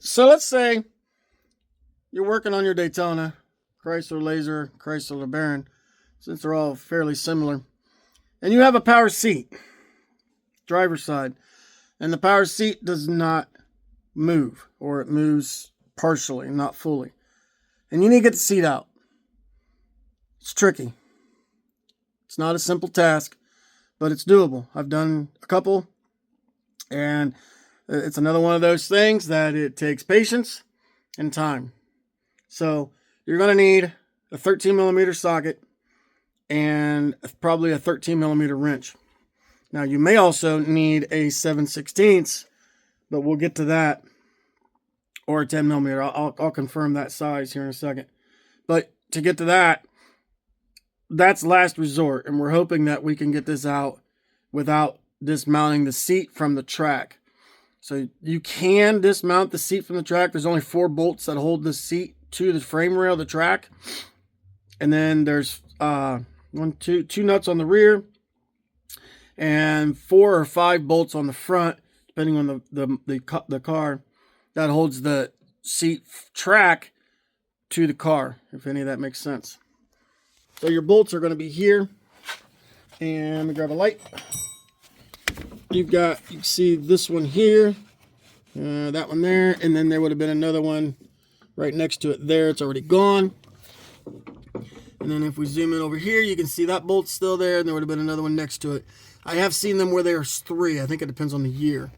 So let's say you're working on your Daytona, Chrysler Laser, Chrysler Lebaron, since they're all fairly similar, and you have a power seat, driver's side, and the power seat does not move, or it moves partially, not fully, and you need to get the seat out. It's tricky. It's not a simple task, but it's doable. I've done a couple, and it's another one of those things that it takes patience and time. So you're going to need a 13 millimeter socket and probably a 13 millimeter wrench. Now you may also need a 7/16, but we'll get to that, or a 10 millimeter. I'll confirm that size here in a second. But to get to that, that's last resort, and we're hoping that we can get this out without dismounting the seat from the track. So you can dismount the seat from the track. There's only 4 bolts that hold the seat to the frame rail of the track. And then there's two nuts on the rear and 4 or 5 bolts on the front, depending on the car, that holds the seat track to the car, if any of that makes sense. So your bolts are going to be here. And let me grab a light. You can see this one here, that one there, and then there would have been another one right next to it there. It's already gone. And then if we zoom in over here, you can see that bolt's still there, and there would have been another one next to it. I have seen them where there's 3. I think it depends on the year.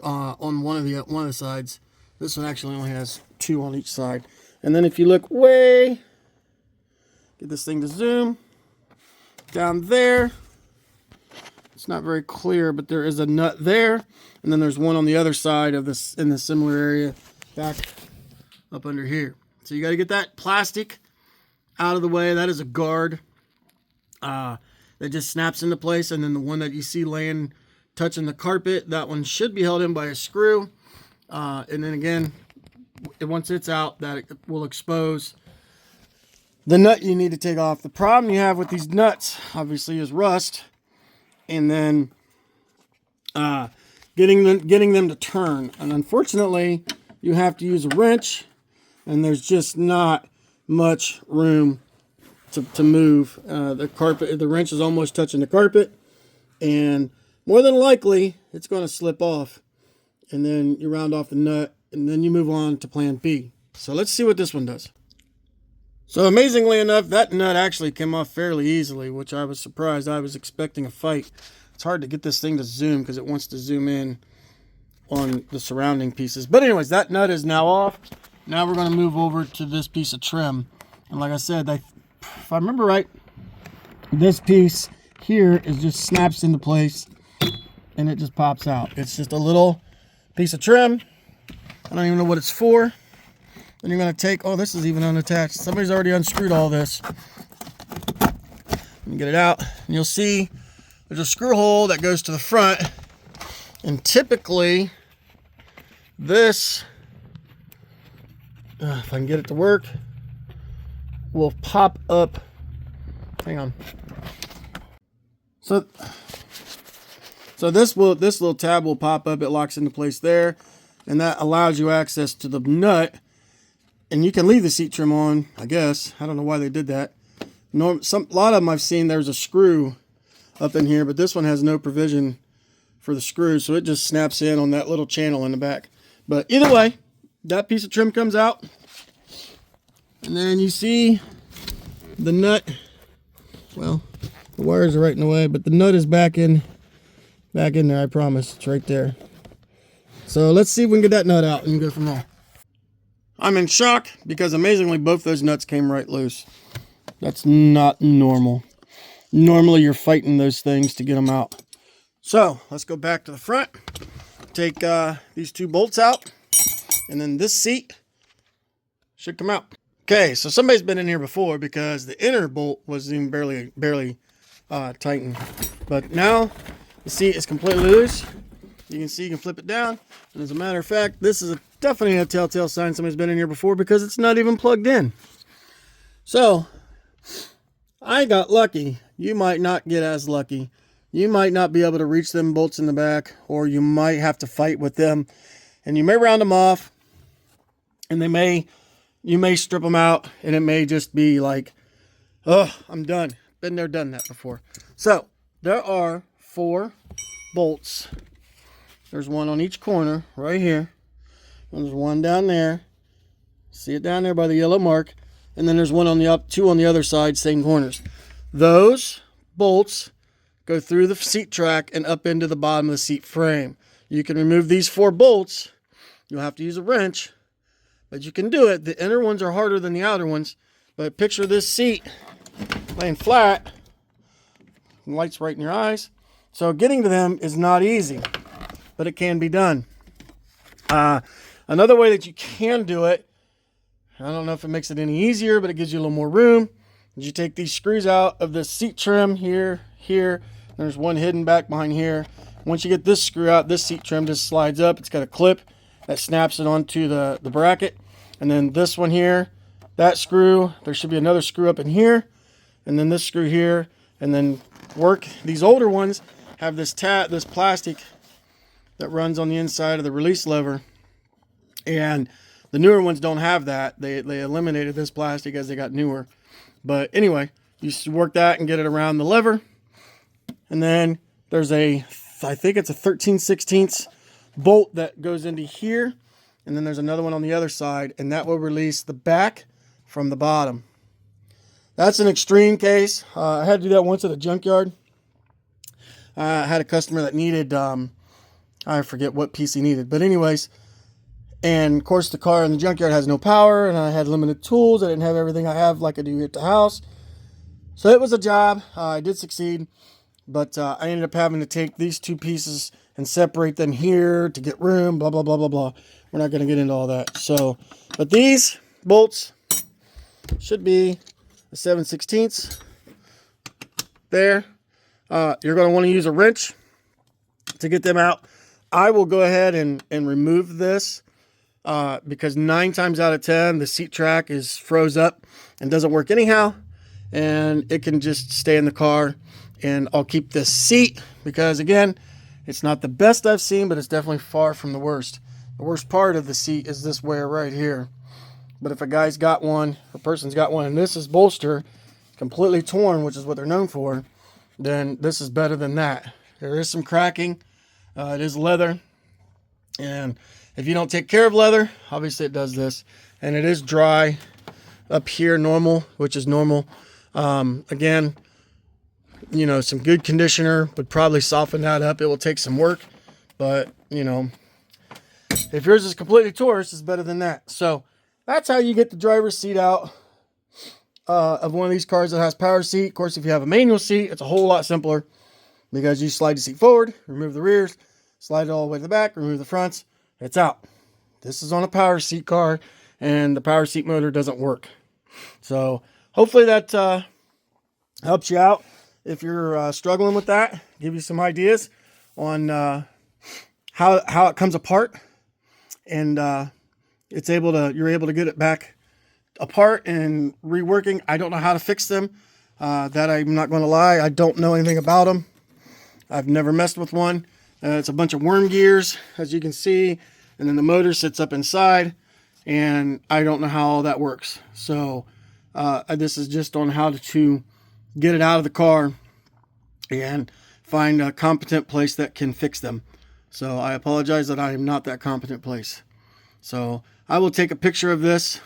On one of the sides. This one actually only has 2 on each side. And then if you look way, get this thing to zoom down there. It's not very clear, but there is a nut there, and then there's one on the other side of this, in the similar area back up under here. So you got to get that plastic out of the way. That is a guard that just snaps into place, and then the one that you see laying touching the carpet, that one should be held in by a screw, and then again, once it's out, that it will expose the nut you need to take off. The problem you have with these nuts obviously is rust, and then getting them to turn. And unfortunately, you have to use a wrench, and there's just not much room to move. The wrench is almost touching the carpet, and more than likely, it's going to slip off. And then you round off the nut, and then you move on to plan B. So let's see what this one does. So amazingly enough, that nut actually came off fairly easily, which I was surprised. I was expecting a fight. It's hard to get this thing to zoom because it wants to zoom in on the surrounding pieces. But anyways, that nut is now off. Now we're going to move over to this piece of trim. And like I said, if I remember right, this piece here is just snaps into place and it just pops out. It's just a little piece of trim. I don't even know what it's for. Then you're going to take, oh, this is even unattached. Somebody's already unscrewed all this. Let me get it out. And you'll see there's a screw hole that goes to the front. And typically, this, if I can get it to work, will pop up. Hang on. So this little tab will pop up. It locks into place there. And that allows you access to the nut. And you can leave the seat trim on, I guess. I don't know why they did that. A lot of them I've seen there's a screw up in here, but this one has no provision for the screw, so it just snaps in on that little channel in the back. But either way, that piece of trim comes out. And then you see the nut. Well, the wires are right in the way, but the nut is back in there, I promise. It's right there. So let's see if we can get that nut out and go from there. I'm in shock because amazingly both those nuts came right loose. That's not normal. Normally you're fighting those things to get them out. So let's go back to the front. Take these 2 bolts out, and then this seat should come out. Okay, so somebody's been in here before because the inner bolt was even barely tightened. But now the seat is completely loose. You can see you can flip it down. And as a matter of fact, this is definitely a telltale sign somebody's been in here before because it's not even plugged in. So I got lucky. You might not get as lucky. You might not be able to reach them bolts in the back, or you might have to fight with them, and you may round them off, And you may strip them out, and it may just be like, oh, I'm done. Been there, done that before. So there are 4 bolts. There's one on each corner right here. There's one down there. See it down there by the yellow mark. And then there's one on the 2 on the other side, same corners. Those bolts go through the seat track and up into the bottom of the seat frame. You can remove these 4 bolts. You'll have to use a wrench, but you can do it. The inner ones are harder than the outer ones. But picture this seat laying flat. Lights right in your eyes. So getting to them is not easy, but it can be done. Another way that you can do it, I don't know if it makes it any easier, but it gives you a little more room. You take these screws out of the seat trim here. There's one hidden back behind here. Once you get this screw out, this seat trim just slides up. It's got a clip that snaps it onto the bracket. And then this one here, that screw, there should be another screw up in here. And then this screw here. And then these older ones have this plastic that runs on the inside of the release lever. And the newer ones don't have that. They eliminated this plastic as they got newer. But anyway, you work that and get it around the lever. And then there's I think it's a 13/16 bolt that goes into here. And then there's another one on the other side. And that will release the back from the bottom. That's an extreme case. I had to do that once at a junkyard. I had a customer that needed, I forget what piece he needed. But anyways, and of course the car in the junkyard has no power, and I had limited tools. I didn't have everything I have like I do here at the house. So it was a job. I did succeed, but I ended up having to take these 2 pieces and separate them here to get room, blah, blah, blah, blah, blah. We're not going to get into all that. So, but these bolts should be a 7/16 there. You're going to want to use a wrench to get them out. I will go ahead and remove this because 9 times out of 10, the seat track is froze up and doesn't work anyhow. And it can just stay in the car. And I'll keep this seat because, again, it's not the best I've seen, but it's definitely far from the worst. The worst part of the seat is this wear right here. But if a guy's got one, a person's got one, and this is bolster completely torn, which is what they're known for, then this is better than that. There is some cracking. It is leather. And if you don't take care of leather, obviously it does this. And it is dry up here, normal, which is normal. Again, you know, some good conditioner would probably soften that up. It will take some work, but, you know, if yours is completely torn, it's better than that. So that's how you get the driver's seat out of one of these cars that has power seat. Of course, if you have a manual seat, it's a whole lot simpler because you slide the seat forward, remove the rears, slide it all the way to the back, remove the fronts, it's out. This is on a power seat car, and the power seat motor doesn't work. So hopefully that helps you out if you're struggling with that. Give you some ideas on how it comes apart, and you're able to get it back apart and reworking. I don't know how to fix them. That I'm not going to lie. I don't know anything about them. I've never messed with one. It's a bunch of worm gears, as you can see, and then the motor sits up inside, and I don't know how all that works. So this is just on how to get it out of the car and find a competent place that can fix them. So I apologize that I am not that competent place. So I will take a picture of this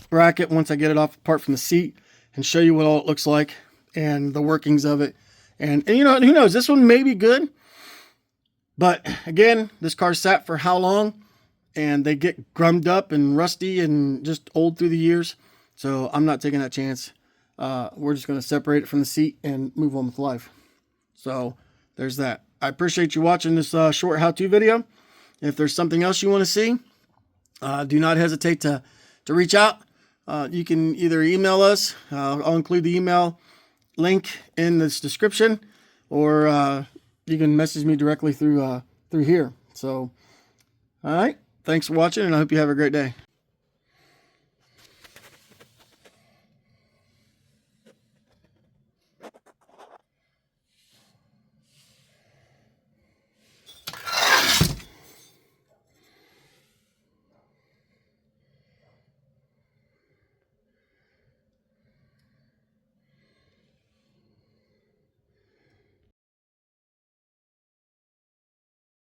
bracket once I get it apart from the seat and show you what all it looks like and the workings of it. And you know, who knows, this one may be good. But again, this car sat for how long? And they get grummed up and rusty and just old through the years. So I'm not taking that chance. We're just going to separate it from the seat and move on with life. So there's that. I appreciate you watching this short how-to video. If there's something else you want to see, do not hesitate to reach out. You can either email us. I'll include the email link in this description, or you can message me directly through here. So, all right. Thanks for watching, and I hope you have a great day.